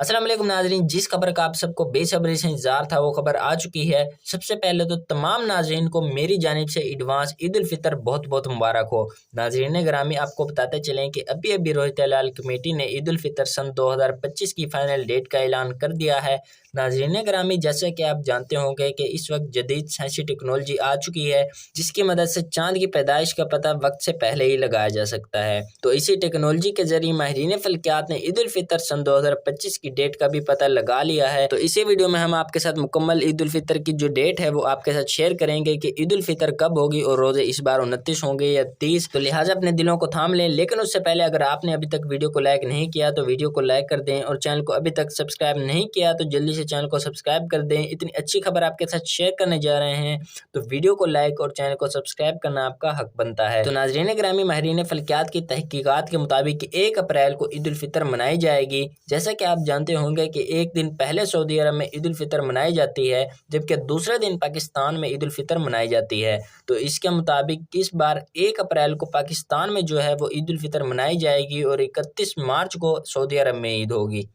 अस्सलाम वालेकुम नाजरीन, जिस खबर का आप सबको बेसब्री से इंतजार था वो खबर आ चुकी है। सबसे पहले तो तमाम नाजरीन को मेरी जानिब से एडवांस ईद उल फितर बहुत बहुत मुबारक हो। नाजरीन ग्रामी, आपको बताते चलें कि अभी अभी रोहित हलाल कमेटी ने ईद उल फितर सन 2025 की फाइनल डेट का ऐलान कर दिया है। नाजरीन ग्रामी, जैसे कि आप जानते होंगे कि इस वक्त जदीद साइंसी टेक्नोलॉजी आ चुकी है जिसकी मदद से चांद की पैदाइश का पता वक्त से पहले ही लगाया जा सकता है। तो इसी टेक्नोलॉजी के जरिए माहिरीन फल्कियात ने ईद उल फितर सन 2025 की डेट का भी पता लगा लिया है। तो इसी वीडियो में हम आपके साथ मुकम्मल ईद उल फितर की जो डेट है वो आपके साथ शेयर करेंगे कि ईद उल फितर कब होगी और रोजे इस बार 29 होंगे या 30। तो लिहाजा अपने दिलों को थाम लें। लेकिन उससे पहले अगर आपने अभी तक वीडियो को लाइक नहीं किया तो वीडियो को लाइक कर दें, और चैनल को अभी तक सब्सक्राइब नहीं किया तो जल्दी से चैनल को सब्सक्राइब कर दें। इतनी अच्छी खबर आपके साथ शेयर करने जा रहे हैं तो वीडियो को लाइक और चैनल को सब्सक्राइब करना आपका हक बनता है। तो नाजरीन ग्रामी, माहिरीन फल्कियात की तहकीकात के मुताबिक 1 अप्रैल को ईद उल फितर मनाई जाएगी। जैसा कि आप जानते होंगे कि एक दिन पहले सऊदी अरब में ईद उल फितर मनाई जाती है, जबकि दूसरे दिन पाकिस्तान में ईद उल फितर मनाई जाती है। तो इसके मुताबिक इस बार 1 अप्रैल को पाकिस्तान में जो है वो ईद उल फितर मनाई जाएगी और 31 मार्च को सऊदी अरब में ईद होगी।